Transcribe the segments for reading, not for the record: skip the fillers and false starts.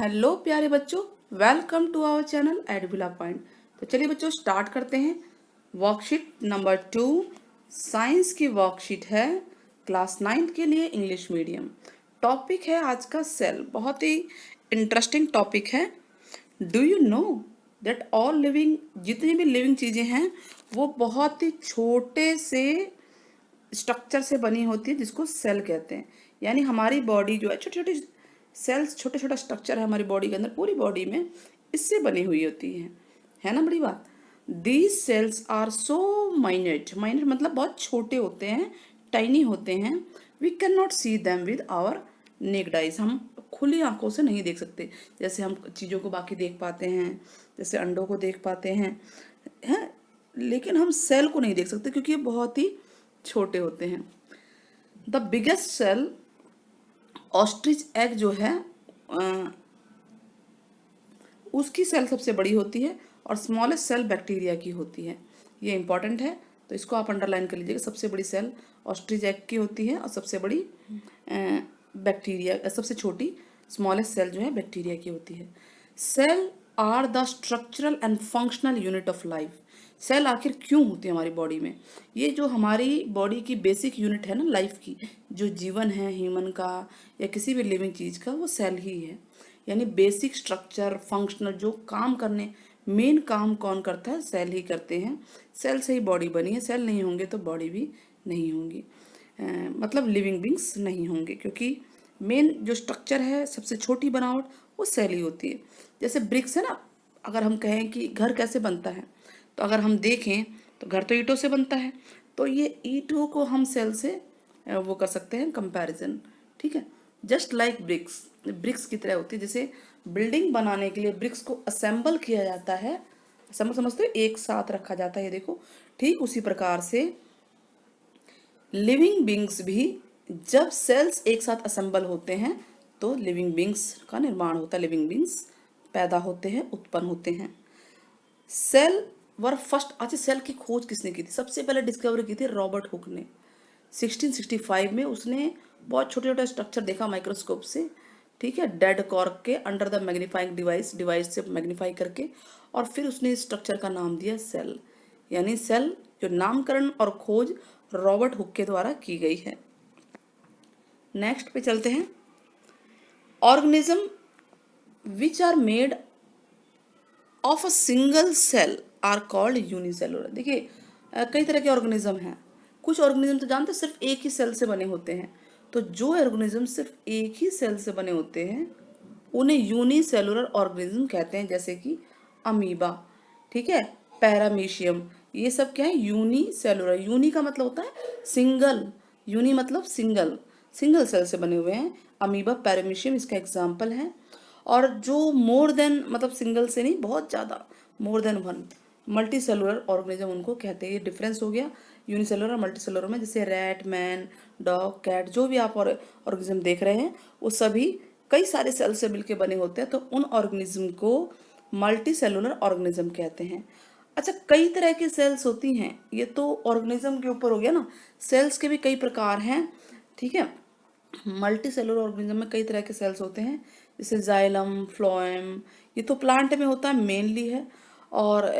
Hello प्यारे बच्चों, welcome to our channel Edvilla point. तो चलिए बच्चों स्टार्ट करते हैं। वर्कशीट नंबर 2 साइंस की वर्कशीट है क्लास 9 के लिए इंग्लिश मीडियम। टॉपिक है आज का सेल। बहुत ही इंटरेस्टिंग टॉपिक है। Do you know that all living, जितनी भी लिविंग चीज़ें हैं वो बहुत ही छोटे से स्ट्रक्चर से बनी होती है जिसको सेल कहते हैं। यानी हमारी बॉडी जो है छोटी छोटी सेल्स, छोटे छोटा स्ट्रक्चर है हमारी बॉडी के अंदर, पूरी बॉडी में इससे बनी हुई होती है ना। बड़ी बात, these cells are so minute. Minute मतलब बहुत छोटे होते हैं, टाइनी होते हैं। We can not see them with our naked eyes. हम खुली आंखों से नहीं देख सकते। जैसे हम चीज़ों को बाकी देख पाते हैं, जैसे अंडों को देख पाते हैं, लेकिन हम सेल को नहीं देख सकते क्योंकि ये बहुत ही छोटे होते हैं। The biggest cell, ostrich egg जो है उसकी सेल सबसे बड़ी होती है और स्मॉलेस्ट सेल बैक्टीरिया की होती है। ये इंपॉर्टेंट है, तो इसको आप अंडरलाइन कर लीजिएगा। सबसे बड़ी सेल ऑस्ट्रिच एग की होती है और सबसे बड़ी बैक्टीरिया, सबसे छोटी स्मॉलेस्ट सेल जो है बैक्टीरिया की होती है। Cell are the structural and functional unit of life. Cell आखिर क्यों होती है हमारी बॉडी में? ये जो हमारी बॉडी की बेसिक यूनिट है ना लाइफ की, जो जीवन है ह्यूमन का या किसी भी लिविंग चीज़ का, वो सेल ही है। यानी बेसिक स्ट्रक्चर, फंक्शनल, जो काम करने, मेन काम कौन करता है? सेल ही करते हैं। सेल से ही बॉडी बनी है। सेल नहीं होंगे तो बॉडी भी नहीं होंगी, मतलब लिविंग बींग्स नहीं होंगे, क्योंकि मेन जो स्ट्रक्चर है, सबसे छोटी बनावट, वो सेल ही होती है। जैसे ब्रिक्स है ना, अगर हम कहें कि घर कैसे बनता है, तो अगर हम देखें तो घर तो ईंटों से बनता है, तो ये ईंटों को हम सेल से वो कर सकते हैं कंपैरिजन। ठीक है, जस्ट लाइक ब्रिक्स, ब्रिक्स की तरह होती है। जैसे बिल्डिंग बनाने के लिए ब्रिक्स को असेंबल किया जाता है, असेंबल समझते हो, एक साथ रखा जाता है, ये देखो। ठीक उसी प्रकार से लिविंग बींग्स भी, जब सेल्स एक साथ असेंबल होते हैं तो लिविंग बींग्स का निर्माण होता है, लिविंग बींग्स पैदा होते हैं, उत्पन्न होते हैं। सेल वर फर्स्ट, अच्छा सेल की खोज किसने की थी? सबसे पहले डिस्कवरी की थी रॉबर्ट हुक ने 1665 में। उसने बहुत छोटे छोटे स्ट्रक्चर देखा माइक्रोस्कोप से, ठीक है, डेड कॉर्क के अंडर द मैग्नीफाइंग डिवाइस से मैग्नीफाई करके, और फिर उसने इस स्ट्रक्चर का नाम दिया सेल। यानी सेल जो नामकरण और खोज रॉबर्ट हुक के द्वारा की गई है। नेक्स्ट पे चलते हैं। Organism which are made of a single cell are called unicellular. देखिए कई तरह के ऑर्गेनिज्म हैं। कुछ ऑर्गेनिज्म तो जानते हैं सिर्फ एक ही सेल से बने होते हैं। तो जो ऑर्गेनिज्म सिर्फ एक ही सेल से बने होते हैं उन्हें यूनिसेलुलर ऑर्गेनिज्म कहते हैं, जैसे कि अमीबा, ठीक है, पैरामीशियम। ये सब क्या है? यूनिसेलुलर। यूनी का मतलब होता है सिंगल, यूनी मतलब सिंगल, सिंगल सेल से बने हुए हैं। अमीबा, पैरामीशियम इसका एग्जाम्पल है। और जो मोर देन मतलब सिंगल से नहीं, बहुत ज़्यादा, more than one, multi cellular organism उनको कहते हैं। ये डिफरेंस हो गया यूनिसेलुलर और मल्टी सेलुलर में। जैसे रैट, मैन, डॉग, कैट, जो भी आप ऑर्गेनिज्म देख रहे हैं वो सभी कई सारे सेल से मिलकर बने होते हैं, तो उन ऑर्गेनिज्म को मल्टी सेलुलर ऑर्गेनिज्म कहते हैं। अच्छा, कई तरह की सेल्स होती हैं, ये तो ऑर्गेनिज्म के ऊपर हो गया ना। सेल्स के भी कई प्रकार हैं, ठीक है। मल्टी सेलुलर ऑर्गेनिज्म में कई तरह के सेल्स होते हैं, जैसे जाइलम, फ्लोएम, ये तो प्लांट में होता है मेनली है, और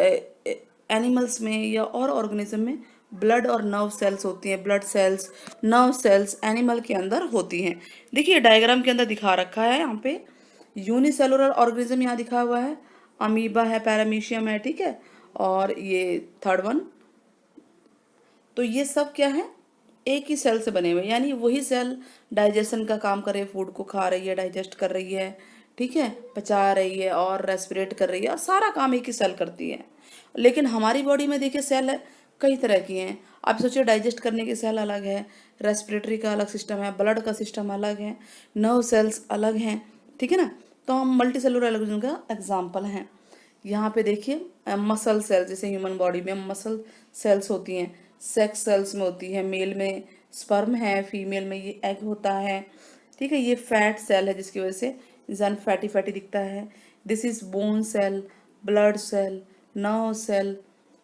एनिमल्स में या और ऑर्गेनिज्म में ब्लड और नर्व सेल्स होती हैं। Blood cells, nerve cells animal के अंदर होती हैं। देखिए डायग्राम के अंदर दिखा रखा है यहाँ पे, यूनिसेलुलर ऑर्गेनिज्म यहाँ दिखा हुआ है, अमीबा है, पैरामीशियम है, ठीक है, और ये थर्ड वन। तो ये सब क्या है? एक ही सेल से बने हुए, यानी वही सेल डाइजेशन का काम कर रही है, फूड को खा रही है, डाइजेस्ट कर रही है, ठीक है, पचा रही है और रेस्पिरेट कर रही है, और सारा काम एक ही सेल करती है। लेकिन हमारी बॉडी में देखिए सेल है कई तरह की हैं। आप सोचिए डाइजेस्ट करने की सेल अलग है, रेस्पिरेटरी का अलग सिस्टम है, ब्लड का सिस्टम अलग है, नर्व सेल्स अलग हैं, ठीक है ना। तो हम मल्टी सेलुलर ऑर्गेनिज्म का एग्जाम्पल हैं। यहाँ पे देखिए मसल सेल, जैसे ह्यूमन बॉडी में मसल सेल्स होती हैं, सेक्स सेल्स में होती है। मेल में स्पर्म है, फीमेल में ये एग होता है, ठीक है। ये फैट सेल है जिसकी वजह से इंसान फैटी फैटी दिखता है। This is bone cell, blood cell, nerve cell,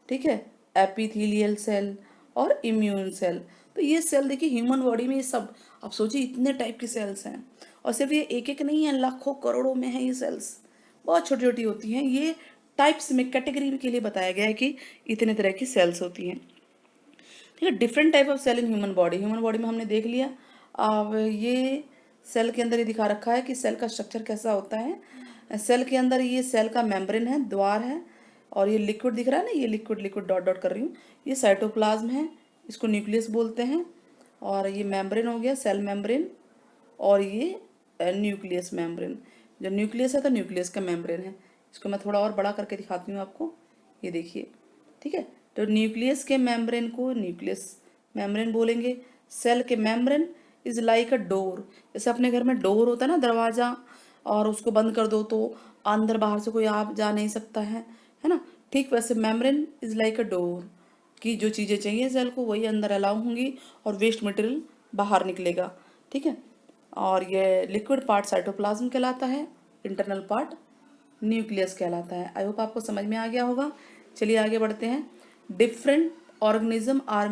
ठीक है, एपिथेलियल सेल और इम्यून सेल। तो ये सेल देखिए ह्यूमन बॉडी में, ये सब आप सोचिए इतने टाइप की सेल्स हैं। और सिर्फ ये एक एक नहीं है, लाखों करोड़ों में है ये सेल्स, बहुत छोटी छोटी होती हैं। ये टाइप्स में कैटेगरी के लिए बताया गया है कि इतने तरह की सेल्स होती हैं। ठीक है, different type of cell in human body. Human body में हमने देख लिया। अब ये सेल के अंदर ये दिखा रखा है कि सेल का स्ट्रक्चर कैसा होता है। सेल के अंदर ये सेल का मेम्ब्रेन है, द्वार है, और ये लिक्विड दिख रहा है ना, ये लिक्विड लिक्विड डॉट डॉट कर रही हूँ, ये साइटोप्लाज्म है, इसको न्यूक्लियस बोलते हैं। और ये मेम्ब्रेन हो गया, सेल मेम्ब्रेन, और ये न्यूक्लियस मेम्ब्रेन। जो न्यूक्लियस है तो न्यूक्लियस का मेम्ब्रेन है। इसको मैं थोड़ा और बड़ा करके दिखाती हूँ आपको, ये देखिए। ठीक है, तो न्यूक्लियस के मेम्ब्रेन को न्यूक्लियस मेम्ब्रेन बोलेंगे। सेल के membrane is like a door. जैसे अपने घर में डोर होता है ना, दरवाजा, और उसको बंद कर दो तो अंदर बाहर से कोई आ जा नहीं सकता है ना। ठीक वैसे membrane is like a door, कि जो चीज़ें चाहिए सेल को वही अंदर अलाउ होंगी और वेस्ट मटेरियल बाहर निकलेगा। ठीक है, और ये लिक्विड पार्ट साइटोप्लाज्म कहलाता है, इंटरनल पार्ट न्यूक्लियस कहलाता है। आई होप आपको समझ में आ गया होगा। चलिए आगे बढ़ते हैं। Different organism are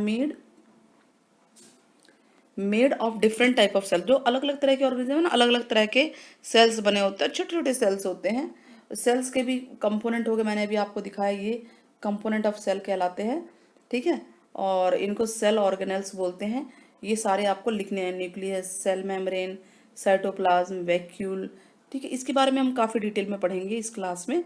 made of different type of cell. जो अलग अलग तरह के ऑर्गेनिज्म है ना, अलग अलग तरह के सेल्स बने होते हैं, छोटे छोटे सेल्स होते हैं। सेल्स के भी कंपोनेंट हो गए, मैंने अभी आपको दिखाया, ये कंपोनेंट ऑफ सेल कहलाते हैं। ठीक है, और इनको सेल ऑर्गेनेल्स बोलते हैं। ये सारे आपको लिखने हैं, nucleus, cell membrane, cytoplasm, vacuole. ठीक है, इसके बारे में हम काफ़ी डिटेल में पढ़ेंगे इस क्लास में।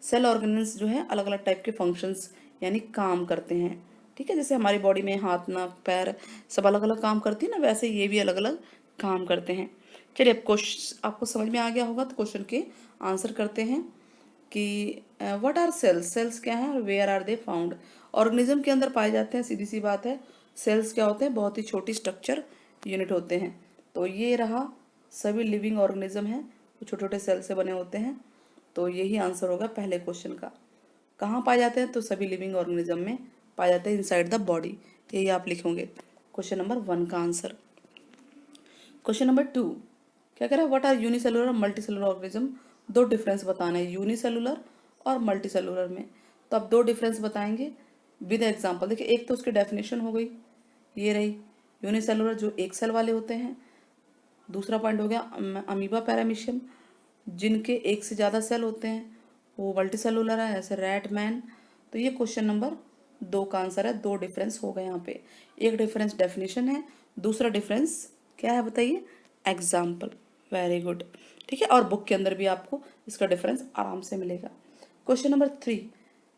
सेल ऑर्गेनेल्स जो है अलग अलग टाइप के फंक्शंस यानी काम करते हैं। ठीक है, जैसे हमारी बॉडी में हाथ, नाक, पैर सब अलग अलग काम करती है ना, वैसे ये भी अलग अलग काम करते हैं। चलिए, अब क्वेश्चन आपको समझ में आ गया होगा, तो क्वेश्चन के आंसर करते हैं कि व्हाट आर सेल्स। सेल्स क्या है और where are they found. Organism के अंदर पाए जाते हैं, सीधी सी बात है। सेल्स क्या होते हैं, बहुत ही छोटी स्ट्रक्चर यूनिट होते हैं। तो ये रहा, सभी लिविंग ऑर्गेनिज्म हैं वो छोटे छोटे सेल से बने होते हैं। तो यही आंसर होगा पहले क्वेश्चन का। कहाँ पाए जाते हैं, तो सभी लिविंग ऑर्गेनिज्म में पाए जाते हैं, इनसाइड द बॉडी। यही आप लिखोगे क्वेश्चन नंबर 1 का आंसर। क्वेश्चन नंबर 2 क्या कह रहा है, व्हाट आर यूनिसेलुलर और मल्टी सेलुलर ऑर्गेनिज्म। दो डिफरेंस बताना है यूनिसेलुलर और मल्टी सेलुलर में। तो आप दो डिफरेंस बताएंगे विद एग्जाम्पल। देखिए, एक तो उसकी डेफिनेशन हो गई, ये रही यूनिसेलुलर जो एक सेल वाले होते हैं। दूसरा पॉइंट हो गया अमीबा पैरामीशियम, जिनके एक से ज़्यादा सेल होते हैं, वो मल्टी सेलुलर है, ऐसे रैट, मैन। तो ये क्वेश्चन नंबर 2 का आंसर है। दो डिफरेंस हो गए यहाँ पे। एक डिफरेंस डेफिनेशन है, दूसरा डिफरेंस क्या है बताइए, एग्जाम्पल। Very good. ठीक है, और बुक के अंदर भी आपको इसका डिफरेंस आराम से मिलेगा। Question number 3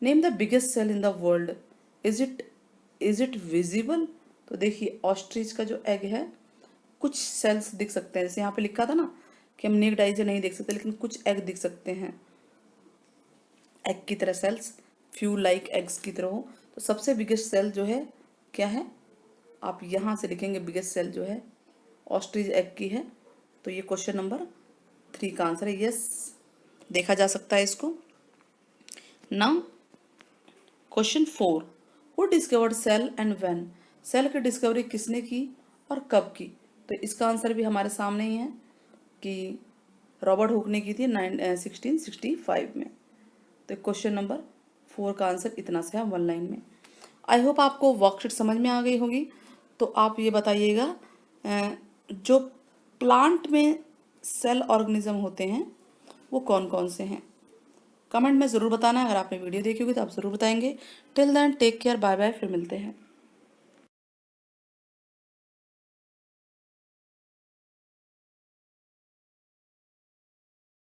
name the biggest cell in the world. Is it visible. तो देखिए, ऑस्ट्रिच का जो एग है, कुछ सेल्स दिख सकते हैं, जैसे यहाँ पे लिखा था ना कि हम नेक्ड आई से नहीं देख सकते, लेकिन कुछ एग दिख सकते हैं, एग की तरह सेल्स, फ्यू लाइक एग्स की तरह हो। तो सबसे बिगेस्ट सेल जो है क्या है, आप यहाँ से लिखेंगे बिगेस्ट सेल जो है ऑस्ट्रिच एग की है। तो ये क्वेश्चन नंबर 3 का आंसर है। यस, देखा जा सकता है इसको। Now question 4 who discovered cell and when. Cell की डिस्कवरी किसने की और कब की। तो इसका आंसर भी हमारे सामने ही है कि रॉबर्ट हुक ने की थी 1665 में। तो क्वेश्चन नंबर 4 का आंसर इतना से है 1 लाइन में। आई होप आपको वर्कशीट समझ में आ गई होगी। तो आप ये बताइएगा, जो प्लांट में सेल ऑर्गेनिज्म होते हैं वो कौन कौन से हैं। कमेंट में ज़रूर बताना है। अगर आपने वीडियो देखी होगी तो आप ज़रूर बताएंगे। Till then take care, bye bye, फिर मिलते हैं।